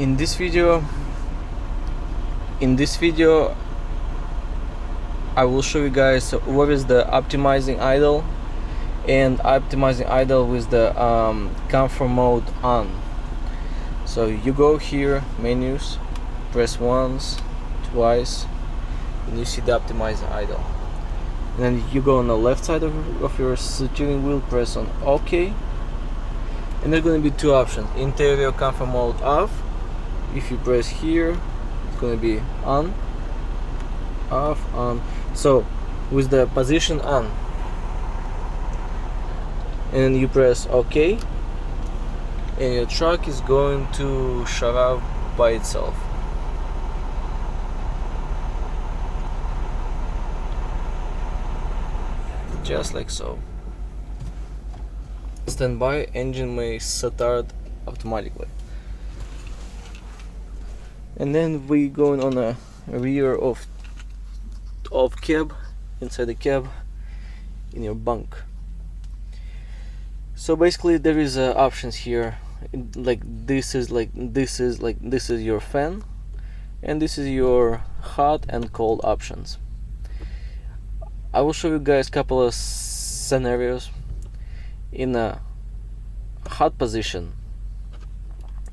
in this video I will show you guys what is the optimizing idle and optimizing idle with the comfort mode on. So you go here, menus, press once, twice, and you see the optimizing idle. And then you go on the left side of your steering wheel, press on OK, and there's going to be two options: interior comfort mode off. If you press here, it's going to be on, off, on. So with the position on, and you press OK, and your truck is going to shut off by itself. Just like so. Standby engine may start automatically. And then we going on a rear of cab, inside the cab, in your bunk. So basically there is options here, this is your fan, and this is your hot and cold options. I will show you guys a couple of scenarios. In a hot position,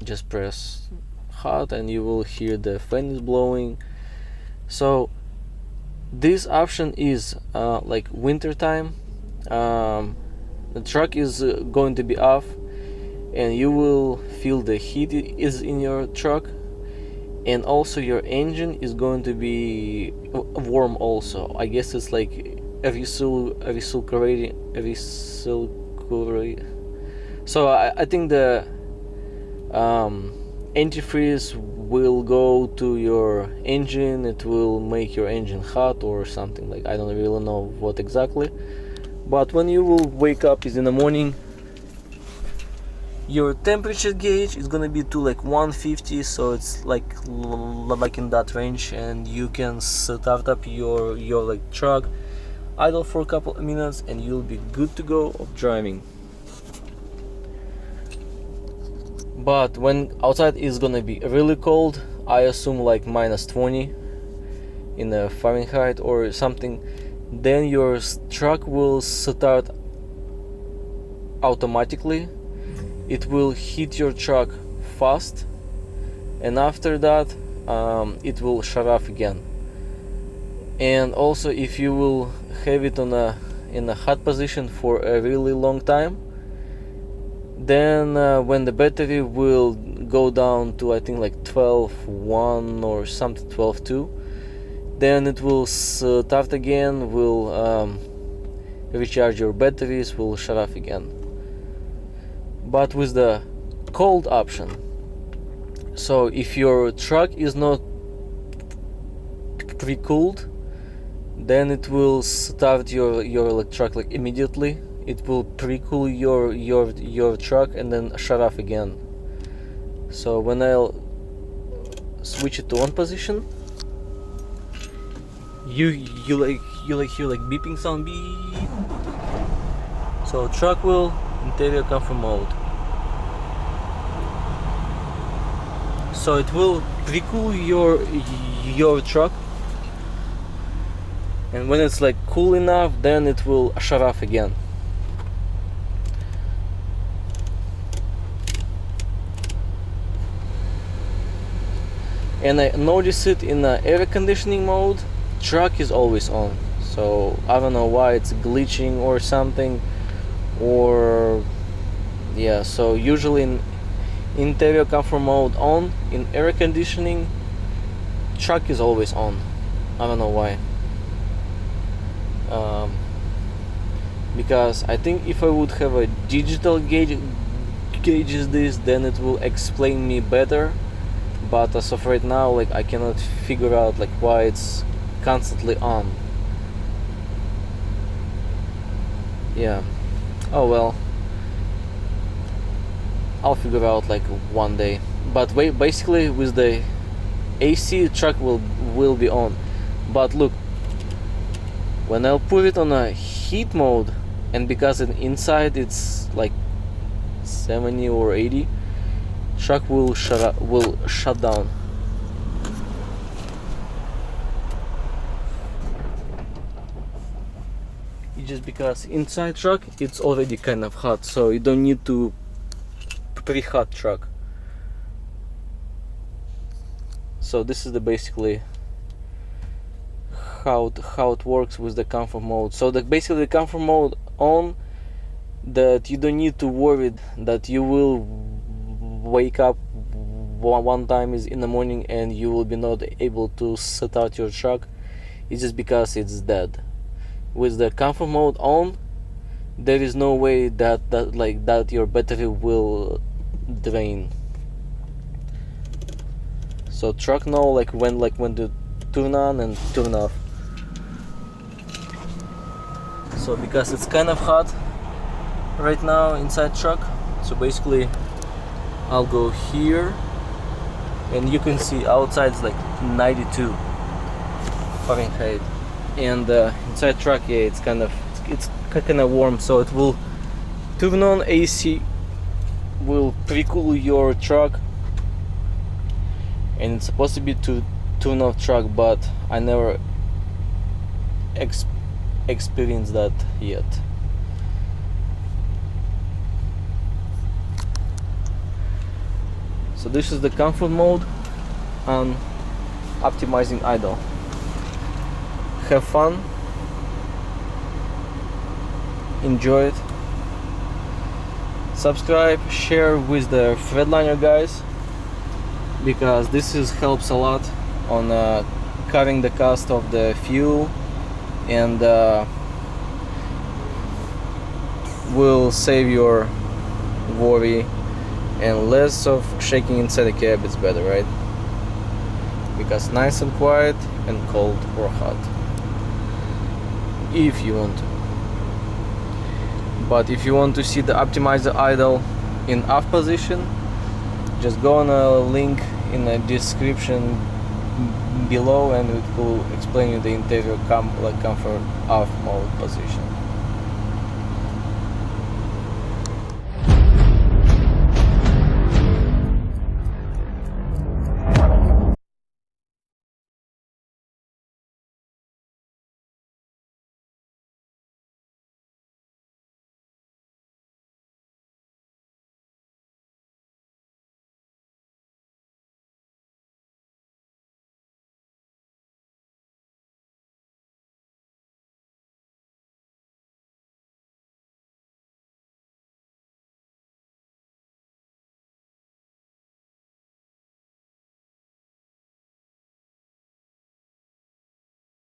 just press hot and you will hear the fan is blowing. So this option is like winter time. The truck is going to be off and you will feel the heat is in your truck, and also your engine is going to be warm also. I guess it's like recirculating. So I think the antifreeze will go to your engine. It will make your engine hot or something, like I don't really know what exactly. But when you will wake up is in the morning, your temperature gauge is gonna be to like 150, so it's like in that range, and you can start up your like truck, idle for a couple of minutes, and you'll be good to go of driving. But when outside is gonna be really cold, I assume like -20 in the Fahrenheit or something, then your truck will start automatically. It will heat your truck fast, and after that it will shut off again. And also if you will have it in a hot position for a really long time, then when the battery will go down to I think like 12.1 or something, 12.2, then it will start again, will recharge your batteries, will shut off again. But with the cold option, so if your truck is not pre-cooled, then it will start your truck like immediately. It will pre-cool your truck and then shut off again. So when I'll switch it to on position, you hear like beeping sound, beep. So truck will interior comfort mode. So it will pre-cool your truck, and when it's like cool enough, then it will shut off again. And I notice it in the air conditioning mode, truck is always on. So I don't know why it's glitching or something, or yeah. So usually in interior comfort mode on, in air conditioning, truck is always on. I don't know why. Because I think if I would have a digital gauges this, then it will explain me better. But as of right now, like I cannot figure out like why it's constantly on. Yeah. Oh well. I'll figure out like one day. But basically with the AC, truck will be on. But look, when I'll put it on a heat mode, and because inside it's like 70 or 80, truck will shut down. It's just because inside truck it's already kind of hot, so you don't need to pre-hot truck. So this is the basically how it works with the comfort mode. So basically the comfort mode on, that you don't need to worry that you will wake up one time is in the morning and you will be not able to set out your truck. It's just because it's dead. With the comfort mode on, there is no way that your battery will drain. So truck know when to turn on and turn off. So because it's kind of hot right now inside truck, so basically I'll go here and you can see outside it's like 92 Fahrenheit, and inside truck, yeah, it's kind of warm, so it will turn on AC, will pre-cool your truck, and it's supposed to be to turn off truck, but I never experienced that yet. So this is the comfort mode on optimizing idle. Have fun, enjoy it, subscribe, share with the FREIGHTLINER guys, because this helps a lot on cutting the cost of the fuel, and will save your worry and less of shaking inside the cab. It's better, right? Because nice and quiet and cold or hot, if you want to. But if you want to see the optimizer idle in off position, just go on a link in the description below and it will explain you the interior comfort off mode position.